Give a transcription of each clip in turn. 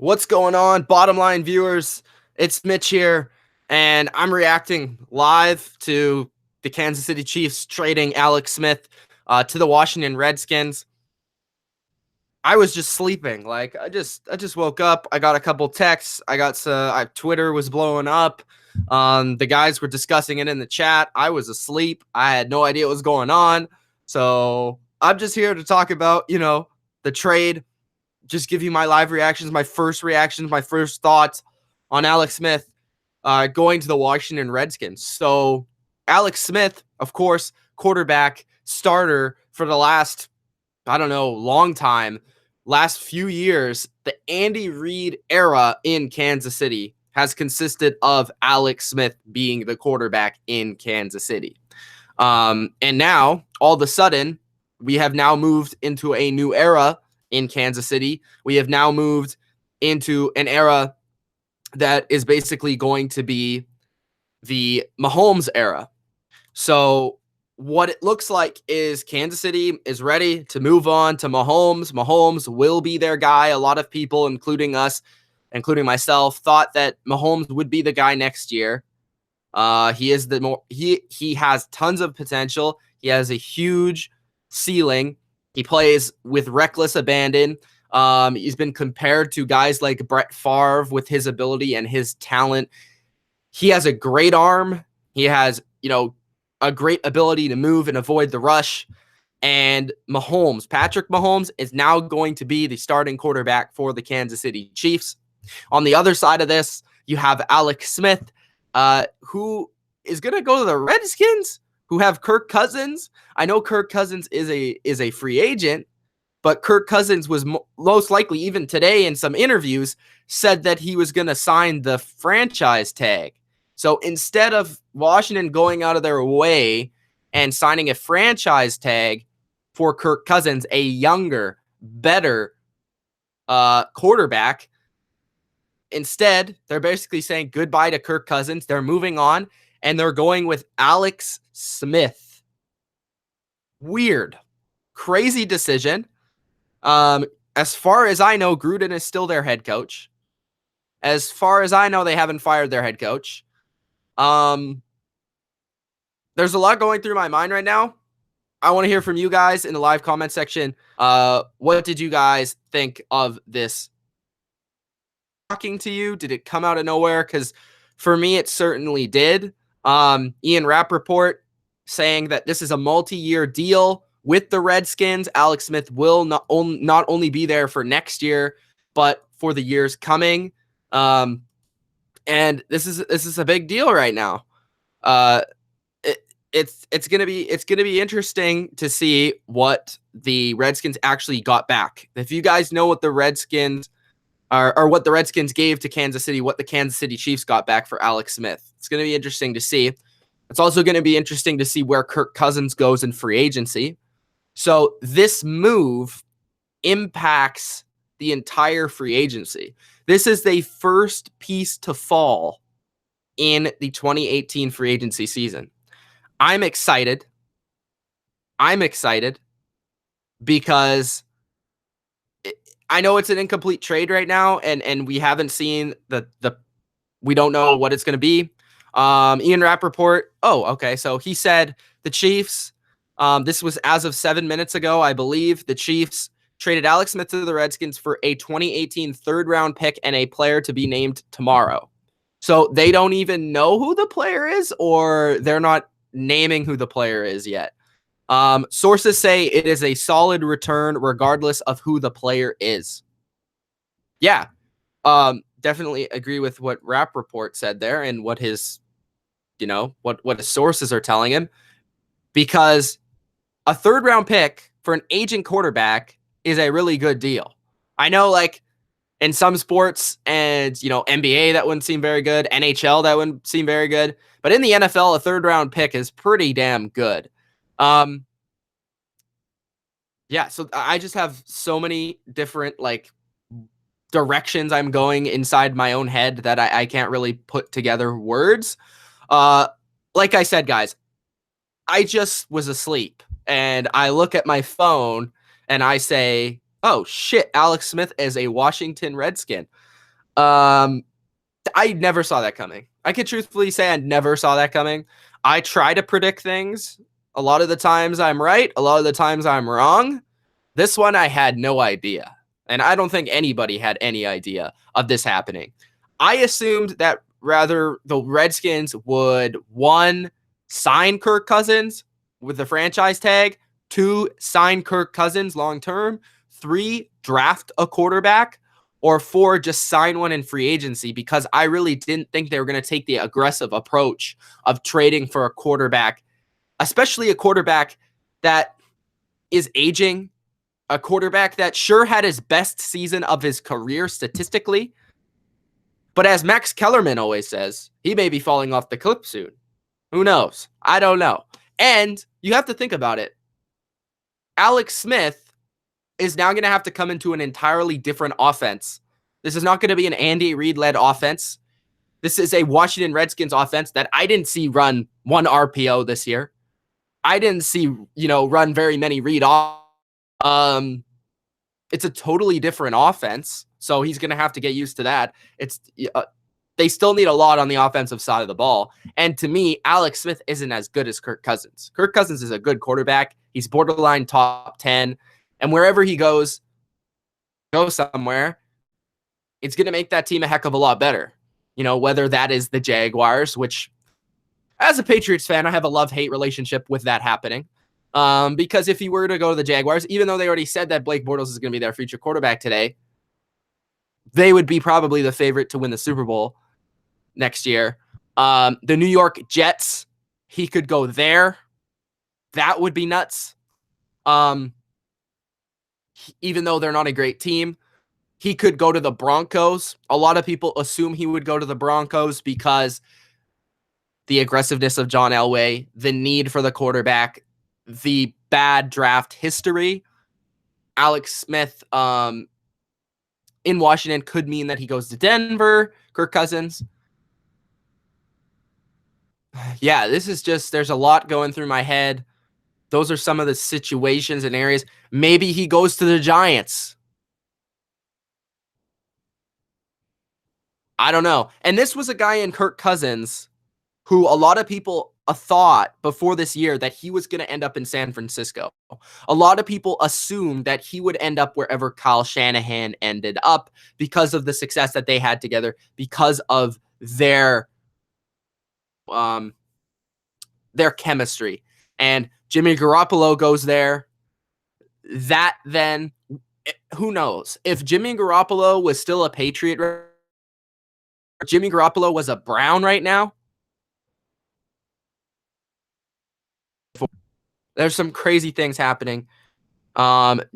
What's going on, bottom line viewers? It's Mitch here, and I'm reacting live to the Kansas City Chiefs trading Alex Smith to the Washington Redskins. I was just sleeping. Like I just woke up. I got a couple texts. Twitter was blowing up. The guys were discussing it in the chat. I was asleep. I had no idea what was going on. So I'm just here to talk about, the trade, just give you my live reactions, my first thoughts on Alex Smith going to the Washington Redskins. So Alex Smith, of course, quarterback starter for the last, long time, last few years. The Andy Reid era in Kansas City has consisted of Alex Smith being the quarterback in Kansas City. And now, all of a sudden, we have now moved into a new era in Kansas City. We have now moved into an era that is basically going to be the Mahomes era. So what it looks like is Kansas City is ready to move on to Mahomes. Mahomes will be their guy. A lot of people, including us, including myself, thought that Mahomes would be the guy next year. He has tons of potential. He has a huge ceiling. He plays with reckless abandon. He's been compared to guys like Brett Favre with his ability and his talent. He has a great arm. He has, a great ability to move and avoid the rush. And Patrick Mahomes, is now going to be the starting quarterback for the Kansas City Chiefs. On the other side of this, you have Alex Smith, who is going to go to the Redskins, who have Kirk Cousins. I know Kirk Cousins is a free agent, but Kirk Cousins was most likely, even today in some interviews, said that he was going to sign the franchise tag. So instead of Washington going out of their way and signing a franchise tag for Kirk Cousins, a younger, better quarterback, instead, they're basically saying goodbye to Kirk Cousins. They're moving on, and they're going with Alex Smith. Weird. Crazy decision. As far as I know, Gruden is still their head coach. As far as I know, they haven't fired their head coach. There's a lot going through my mind right now. I want to hear from you guys in the live comment section. What did you guys think of this? Talking to you? Did it come out of nowhere? Because for me, it certainly did. Ian Rappaport saying that this is a multi-year deal with the Redskins. Alex Smith will not only be there for next year, but for the years coming. And this is a big deal right now. It's gonna be interesting to see what the Redskins actually got back. If you guys know what the Redskins or what the Redskins gave to Kansas City, what the Kansas City Chiefs got back for Alex Smith, it's gonna be interesting to see. It's also gonna be interesting to see where Kirk Cousins goes in free agency. So this move impacts the entire free agency. This is the first piece to fall in the 2018 free agency season. I'm excited. Because I know it's an incomplete trade right now, and we haven't seen we don't know what it's going to be. Ian Rappaport. Oh, okay. So he said the Chiefs, this was as of 7 minutes ago, I believe. The Chiefs traded Alex Smith to the Redskins for a 2018 third-round pick and a player to be named tomorrow. So they don't even know who the player is, or they're not naming who the player is yet. Sources say it is a solid return regardless of who the player is. Yeah, definitely agree with what Rappaport said there and what his, what his sources are telling him, because a third-round pick for an aging quarterback is a really good deal. I know, like, in some sports and, NBA, that wouldn't seem very good. NHL, that wouldn't seem very good. But in the NFL, a third-round pick is pretty damn good. Yeah, so I just have so many different, directions I'm going inside my own head that I can't really put together words. Like I said, guys, I just was asleep, and I look at my phone, and I say, oh, shit, Alex Smith is a Washington Redskin. I never saw that coming. I could truthfully say I never saw that coming. I try to predict things. A lot of the times I'm right. A lot of the times I'm wrong. This one I had no idea. And I don't think anybody had any idea of this happening. I assumed that rather the Redskins would, one, sign Kirk Cousins with the franchise tag, two, sign Kirk Cousins long term, three, draft a quarterback, or four, just sign one in free agency, because I really didn't think they were going to take the aggressive approach of trading for a quarterback, especially a quarterback that is aging, a quarterback that sure had his best season of his career statistically, but as Max Kellerman always says, he may be falling off the cliff soon. Who knows? I don't know. And you have to think about it. Alex Smith is now going to have to come into an entirely different offense. This is not going to be an Andy Reid-led offense. This is a Washington Redskins offense that I didn't see run one RPO this year. I didn't see, run very many read off. It's a totally different offense, so he's going to have to get used to that. They still need a lot on the offensive side of the ball. And to me, Alex Smith isn't as good as Kirk Cousins. Kirk Cousins is a good quarterback. He's borderline top 10. And wherever he goes somewhere, it's going to make that team a heck of a lot better. Whether that is the Jaguars, which as a Patriots fan, I have a love-hate relationship with that happening. Because if he were to go to the Jaguars, even though they already said that Blake Bortles is going to be their future quarterback today, they would be probably the favorite to win the Super Bowl next year. The New York Jets, he could go there. That would be nuts. Even though they're not a great team, he could go to the Broncos. A lot of people assume he would go to the Broncos because the aggressiveness of John Elway, the need for the quarterback, the bad draft history. Alex Smith in Washington could mean that he goes to Denver. Kirk Cousins. Yeah, this is just, there's a lot going through my head. Those are some of the situations and areas. Maybe he goes to the Giants. I don't know. And this was a guy in Kirk Cousins who a lot of people thought before this year that he was going to end up in San Francisco. A lot of people assumed that he would end up wherever Kyle Shanahan ended up because of the success that they had together, because of their chemistry. And Jimmy Garoppolo goes there. That then, who knows? If Jimmy Garoppolo was still a Patriot, or Jimmy Garoppolo was a Brown right now, there's some crazy things happening.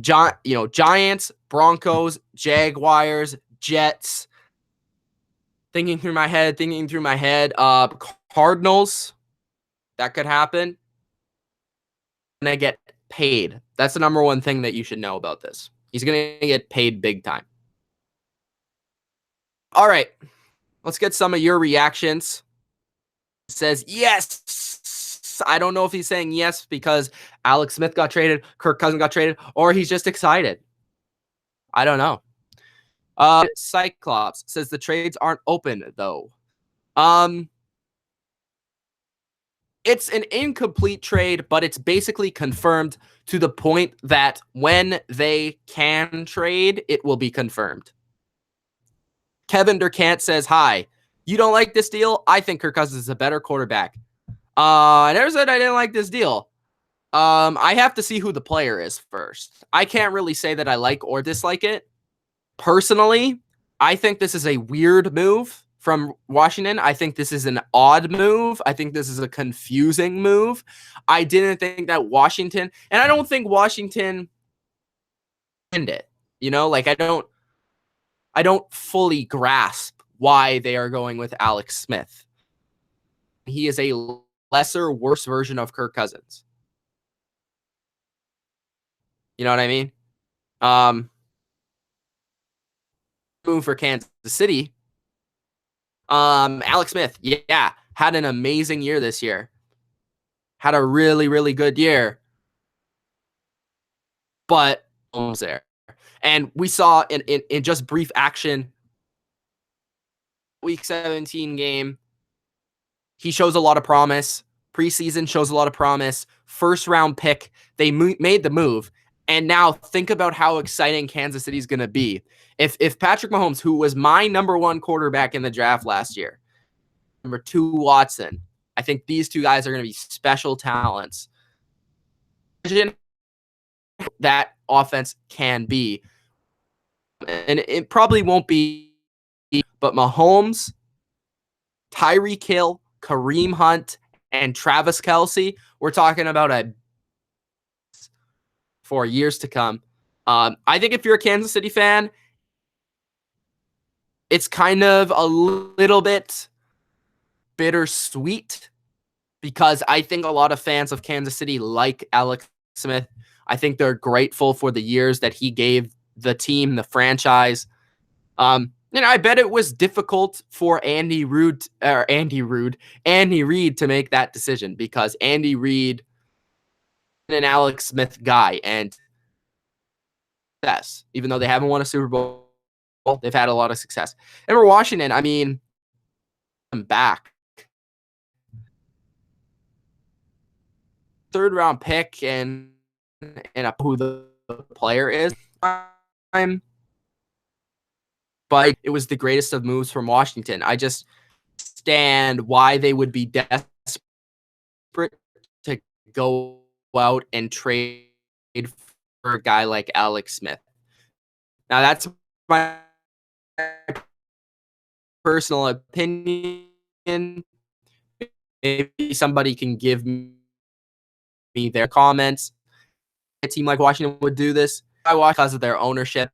Giants, Broncos, Jaguars, Jets. Thinking through my head. Cardinals, that could happen. And I get paid. That's the number one thing that you should know about this. He's going to get paid big time. All right. Let's get some of your reactions. It says yes. I don't know if he's saying yes because Alex Smith got traded, Kirk Cousins got traded, or he's just excited. I don't know. Cyclops says the trades aren't open though. It's an incomplete trade, but it's basically confirmed to the point that when they can trade, it will be confirmed. Kevin Durkant says, hi, you don't like this deal? I think Kirk Cousins is a better quarterback. I never said I didn't like this deal. I have to see who the player is first. I can't really say that I like or dislike it. Personally, I think this is a weird move from Washington. I think this is an odd move. I think this is a confusing move. I didn't think that Washington, and I don't think Washington planned it. I don't fully grasp why they are going with Alex Smith. He is a lesser, worse version of Kirk Cousins. You know what I mean? Move for Kansas City. Alex Smith, yeah, had an amazing year this year. Had a really, really good year. But Mahomes there. And we saw in just brief action Week 17 game, he shows a lot of promise. Preseason shows a lot of promise. First round pick, they made the move. And now think about how exciting Kansas City is going to be. If Patrick Mahomes, who was my number one quarterback in the draft last year, number 2 Watson, I think these two guys are going to be special talents. Imagine that offense can be. And it probably won't be, but Mahomes, Tyreek Hill, Kareem Hunt, and Travis Kelce, we're talking about a for years to come. I think if you're a Kansas City fan, it's kind of a little bit bittersweet because I think a lot of fans of Kansas City like Alex Smith. I think they're grateful for the years that he gave the team, the franchise. I bet it was difficult for Andy Reid to make that decision because Andy Reid is an Alex Smith guy, and yes, even though they haven't won a Super Bowl, they've had a lot of success. And for Washington, I mean, I'm back. 3rd round pick and who the player is. But it was the greatest of moves from Washington. I just stand why they would be desperate to go out and trade for a guy like Alex Smith. Now that's my personal opinion. Maybe somebody can give me their comments. A team like Washington would do this. I watch because of their ownership.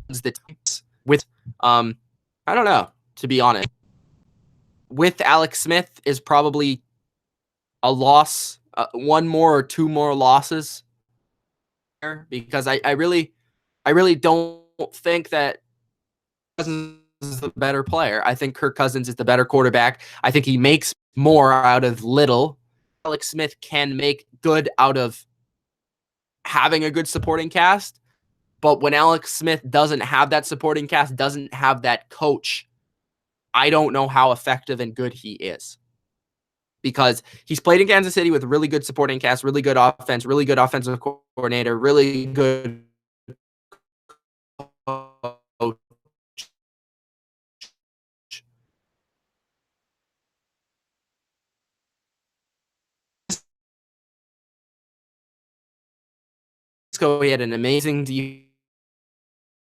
The teams with, I don't know, to be honest. With Alex Smith is probably a loss, 1 more or 2 more losses, because I really don't think that Cousins is the better player. I think Kirk Cousins is the better quarterback. I think he makes more out of little. Alex Smith can make good out of having a good supporting cast, but when Alex Smith doesn't have that supporting cast, doesn't have that coach, I don't know how effective and good he is. Because he's played in Kansas City with really good supporting cast, really good offense, really good offensive coordinator, really good coach. He had an amazing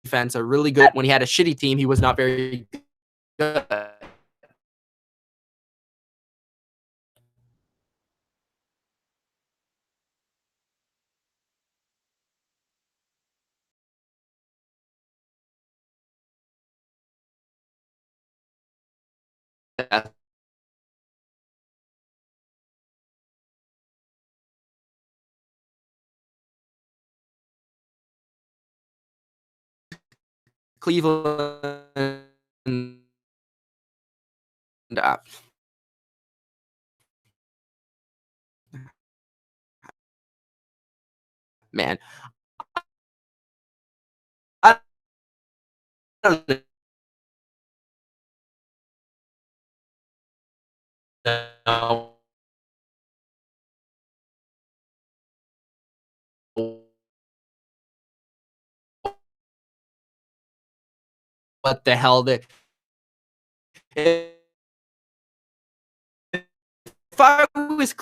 defense, a really good. When he had a shitty team, he was not very good. Cleveland, man, I don't know what the hell that. If I was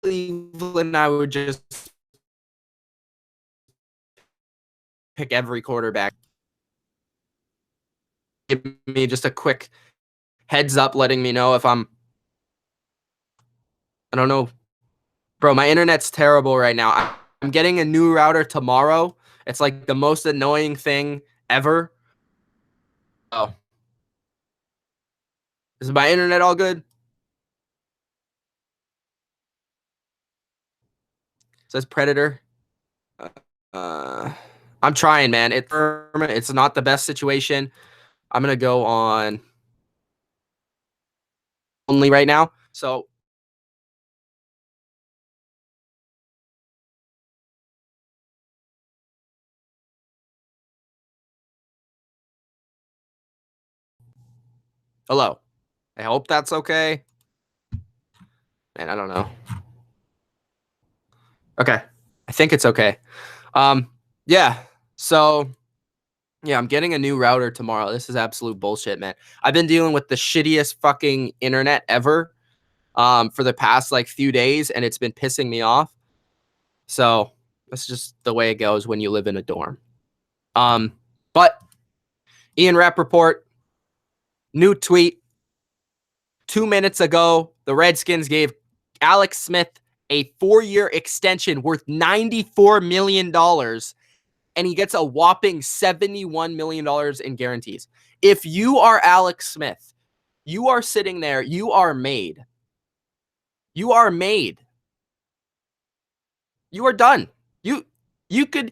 Cleveland, I would just pick every quarterback. Give me just a quick heads up, letting me know if I don't know. Bro, my internet's terrible right now. I'm getting a new router tomorrow. It's like the most annoying thing ever. Oh, is my internet all good? Says Predator. Uh, I'm trying, man. It's not the best situation. I'm gonna go on only right now. So Hello. I hope that's okay. Man, I don't know. Okay. I think it's okay. Yeah. So, yeah, I'm getting a new router tomorrow. This is absolute bullshit, man. I've been dealing with the shittiest fucking internet ever for the past like few days, and it's been pissing me off. So, that's just the way it goes when you live in a dorm. But Ian Rappaport, new tweet 2 minutes ago, the Redskins gave Alex Smith a 4-year extension worth $94 million, and he gets a whopping $71 million in guarantees. If you are Alex Smith, you are sitting there, you are made. You are made. You are done. You could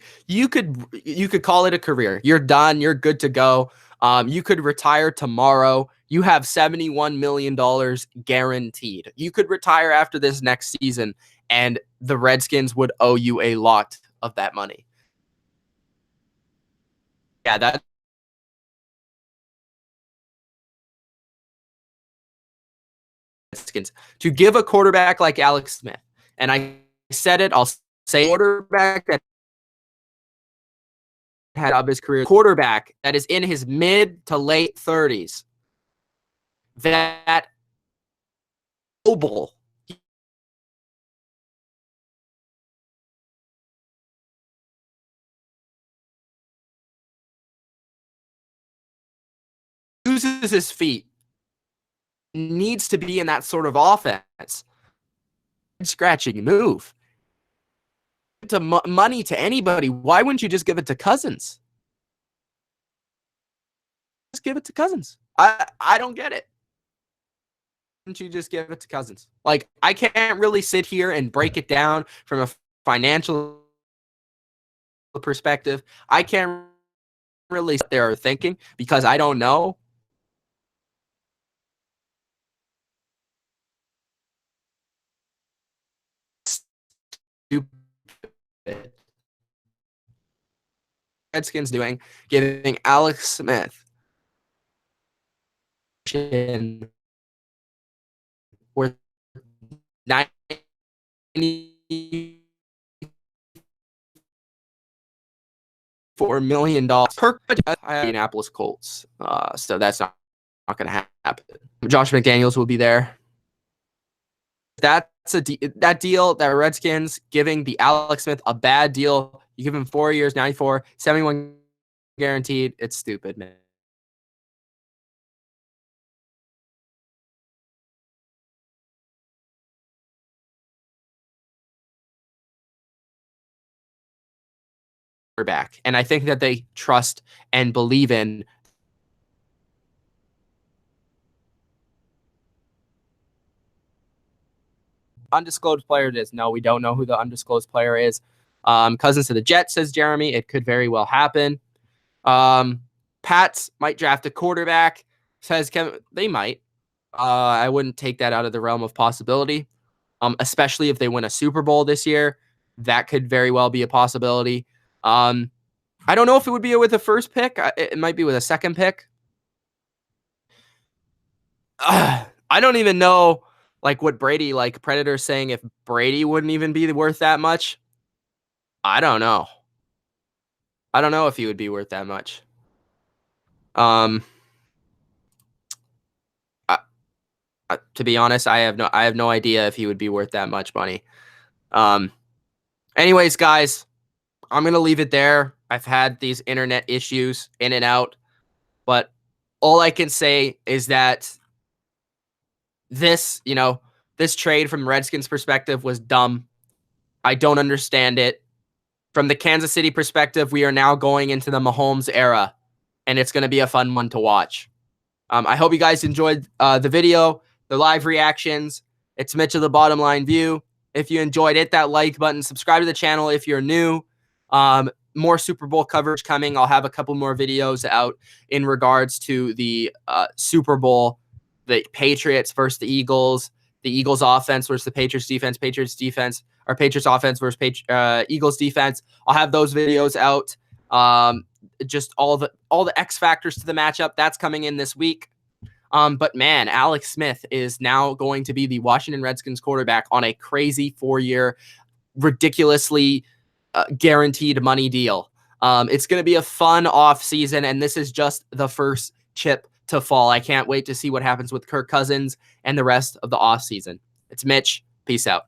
call it a career. You're done. You're good to go. You could retire tomorrow. You have $71 million guaranteed. You could retire after this next season, and the Redskins would owe you a lot of that money. Yeah, that Redskins to give a quarterback like Alex Smith. And I said it, I'll say quarterback that had of his career, quarterback that is in his mid to late 30s. That global uses his feet, needs to be in that sort of offense. Scratching move. To money to anybody. Why wouldn't you just give it to Cousins? Just give it to Cousins. I don't get it. Why wouldn't you just give it to Cousins? Like, I can't really sit here and break it down from a financial perspective. I can't really sit there thinking because I don't know. Stupid. Redskins doing, giving Alex Smith worth $94 million. Kirk, Indianapolis Colts. So that's not going to happen. Josh McDaniels will be there. That's that deal that Redskins giving the Alex Smith a bad deal. You give him 4 years, 94, 71 guaranteed. It's stupid, man. Back. And I think that they trust and believe in undisclosed player it is. No, we don't know who the undisclosed player is. Cousins to the Jets, says Jeremy. It could very well happen. Pats might draft a quarterback, says Kevin. They might. I wouldn't take that out of the realm of possibility, especially if they win a Super Bowl this year. That could very well be a possibility. I don't know if it would be with the first pick. It might be with a second pick. I don't even know like what Brady, like Predator saying if Brady wouldn't even be worth that much. I don't know. I don't know if he would be worth that much. I, to be honest, I have no idea if he would be worth that much money. Anyways, guys, I'm going to leave it there. I've had these internet issues in and out, but all I can say is that this trade from Redskins perspective was dumb. I don't understand it. From the Kansas City perspective, we are now going into the Mahomes era, and it's going to be a fun one to watch. I hope you guys enjoyed the video, the live reactions. It's Mitch of the Bottom Line View. If you enjoyed, hit that like button. Subscribe to the channel if you're new. More Super Bowl coverage coming. I'll have a couple more videos out in regards to the Super Bowl, the Patriots versus the Eagles offense versus the Patriots defense, or Patriots offense versus Eagles defense. I'll have those videos out. Just all the X factors to the matchup that's coming in this week. But man, Alex Smith is now going to be the Washington Redskins quarterback on a crazy 4-year, ridiculously guaranteed money deal. It's going to be a fun off season, and this is just the first chip to fall. I can't wait to see what happens with Kirk Cousins and the rest of the off season. It's Mitch. Peace out.